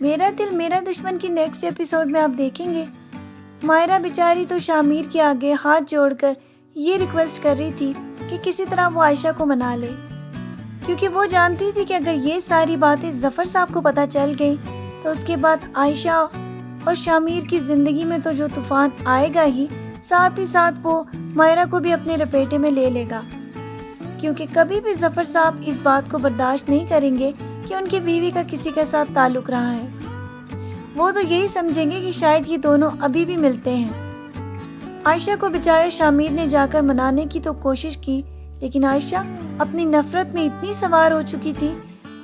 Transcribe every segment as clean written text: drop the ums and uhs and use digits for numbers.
میرا دل میرا دشمن کی نیکسٹ ایپیسوڈ میں آپ دیکھیں گے مائرہ بیچاری تو شامیر کے آگے ہاتھ جوڑ کر یہ ریکویسٹ کر رہی تھی کہ کسی طرح وہ عائشہ کو منا لے، کیونکہ وہ جانتی تھی کہ اگر یہ ساری باتیں ظفر صاحب کو پتہ چل گئی تو اس کے بعد عائشہ اور شامیر کی زندگی میں تو جو طوفان آئے گا ہی، ساتھ ہی ساتھ وہ مائرہ کو بھی اپنے لپیٹے میں لے لے گا، کیونکہ کبھی بھی ظفر صاحب اس بات کو برداشت نہیں کریں گے کہ ان کی بیوی کا کسی کے ساتھ تعلق رہا ہے۔ وہ تو یہی سمجھیں گے کہ شاید یہ دونوں ابھی بھی ملتے ہیں۔ عائشہ کو بیچارے شامیر نے جا کر منانے کی تو کوشش کی، لیکن عائشہ اپنی نفرت میں اتنی سوار ہو چکی تھی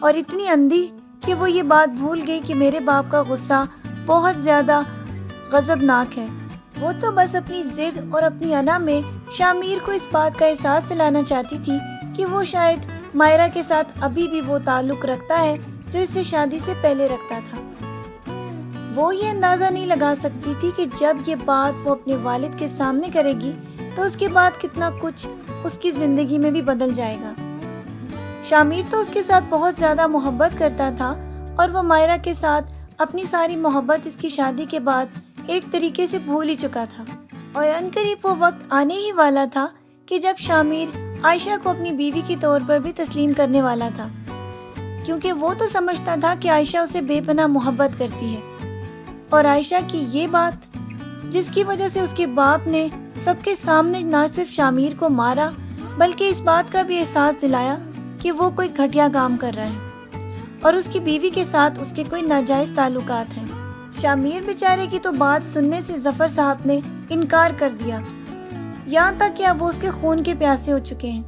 اور اتنی اندھی کہ وہ یہ بات بھول گئی کہ میرے باپ کا غصہ بہت زیادہ غضبناک ہے۔ وہ تو بس اپنی ضد اور اپنی انا میں شامیر کو اس بات کا احساس دلانا چاہتی تھی کہ وہ شاید مائرہ کے ساتھ ابھی بھی وہ تعلق رکھتا ہے جو اس سے شادی سے پہلے رکھتا تھا۔ وہ یہ اندازہ نہیں لگا سکتی تھی کہ جب یہ بات وہ اپنے والد کے سامنے کرے گی تو اس کے بعد کتنا کچھ اس کی زندگی میں بھی بدل جائے گا۔ شامیر تو اس کے ساتھ بہت زیادہ محبت کرتا تھا اور وہ مائرہ کے ساتھ اپنی ساری محبت اس کی شادی کے بعد ایک طریقے سے بھول ہی چکا تھا، اور عنقریب وہ وقت آنے ہی والا تھا کہ جب شامیر عائشہ کو اپنی بیوی کے طور پر بھی تسلیم کرنے والا تھا، کیونکہ وہ تو سمجھتا تھا کہ عائشہ اسے بے پناہ محبت کرتی ہے، اور عائشہ کی یہ بات جس کی وجہ سے اس کے باپ نے سب کے سامنے نہ صرف شامیر کو مارا بلکہ اس بات کا بھی احساس دلایا کہ وہ کوئی گھٹیا کام کر رہا ہے اور اس کی بیوی کے ساتھ اس کے کوئی ناجائز تعلقات ہیں۔ شامیر بیچارے کی تو بات سننے سے ظفر صاحب نے انکار کر دیا، یہاں تک کہ اب وہ اس کے خون کے پیاسے ہو چکے ہیں۔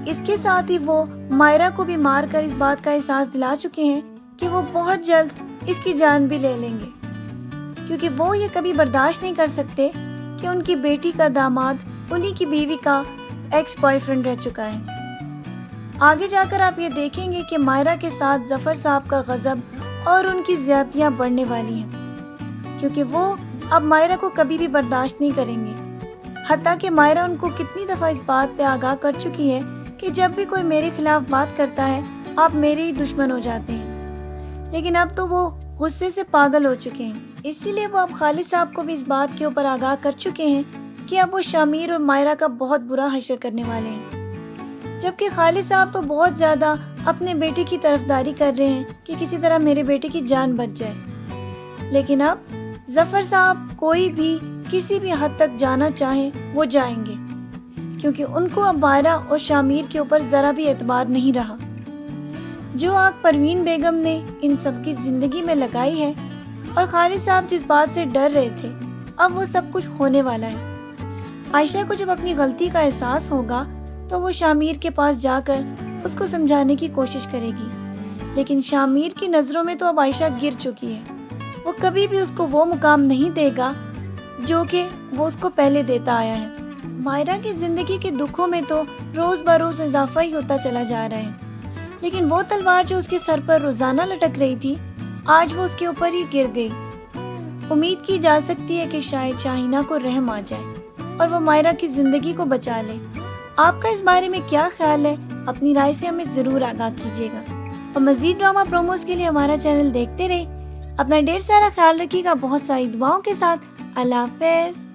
اس کے ساتھ ہی وہ مائرہ کو بھی مار کر اس بات کا احساس دلا چکے ہیں کہ وہ بہت جلد اس کی جان بھی لے لیں گے، کیونکہ وہ یہ کبھی برداشت نہیں کر سکتے کہ ان کی بیٹی کا داماد انہی کی بیوی کا ایکس بوائے فرینڈ رہ چکا ہے۔ آگے جا کر آپ یہ دیکھیں گے کہ مائرہ کے ساتھ ظفر صاحب کا غضب اور ان کی زیادتیاں بڑھنے والی ہیں، کیونکہ وہ اب مائرہ کو کبھی بھی برداشت نہیں کریں گے، حتیٰ کہ مائرہ ان کو کتنی دفعہ اس بات پہ آگاہ کر چکی ہے کہ جب بھی کوئی میرے خلاف بات کرتا ہے آپ میرے ہی دشمن ہو جاتے ہیں، لیکن اب تو وہ غصے سے پاگل ہو چکے ہیں، اسی لیے وہ اب خالد صاحب کو بھی اس بات کے اوپر آگاہ کر چکے ہیں کہ اب وہ شامیر اور مائرہ کا بہت برا حشر کرنے والے ہیں، جبکہ خالد صاحب تو بہت زیادہ اپنے بیٹے کی طرفداری کر رہے ہیں کہ کسی طرح میرے بیٹے کی جان بچ جائے، لیکن اب ظفر صاحب کوئی بھی کسی بھی حد تک جانا چاہیں وہ جائیں گے، کیونکہ ان کو اب مائرہ اور شامیر کے اوپر ذرا بھی اعتبار نہیں رہا۔ جو آگ پروین بیگم نے ان سب کی زندگی میں لگائی ہے اور خالد صاحب جس بات سے ڈر رہے تھے، اب وہ سب کچھ ہونے والا ہے۔ عائشہ کو جب اپنی غلطی کا احساس ہوگا تو وہ شامیر کے پاس جا کر اس کو سمجھانے کی کوشش کرے گی، لیکن شامیر کی نظروں میں تو اب عائشہ گر چکی ہے، وہ کبھی بھی اس کو وہ مقام نہیں دے گا جو کہ وہ اس کو پہلے دیتا آیا ہے۔ مائرہ کی زندگی کے دکھوں میں تو روز بروز اضافہ ہی ہوتا چلا جا رہا ہے، لیکن وہ تلوار جو اس کے سر پر روزانہ لٹک رہی تھی آج وہ اس کے اوپر ہی گر گئی۔ امید کی جا سکتی ہے کہ شاید شاہینہ کو رحم آ جائے اور وہ مائرہ کی زندگی کو بچا لے۔ آپ کا اس بارے میں کیا خیال ہے؟ اپنی رائے سے ہمیں ضرور آگاہ کیجیے گا، اور مزید ڈرامہ پروموز کے لیے ہمارا چینل دیکھتے رہیں۔ اپنا ڈھیر سارا خیال رکھیے گا، بہت ساری دعاؤں کے ساتھ۔ اللہ حافظ۔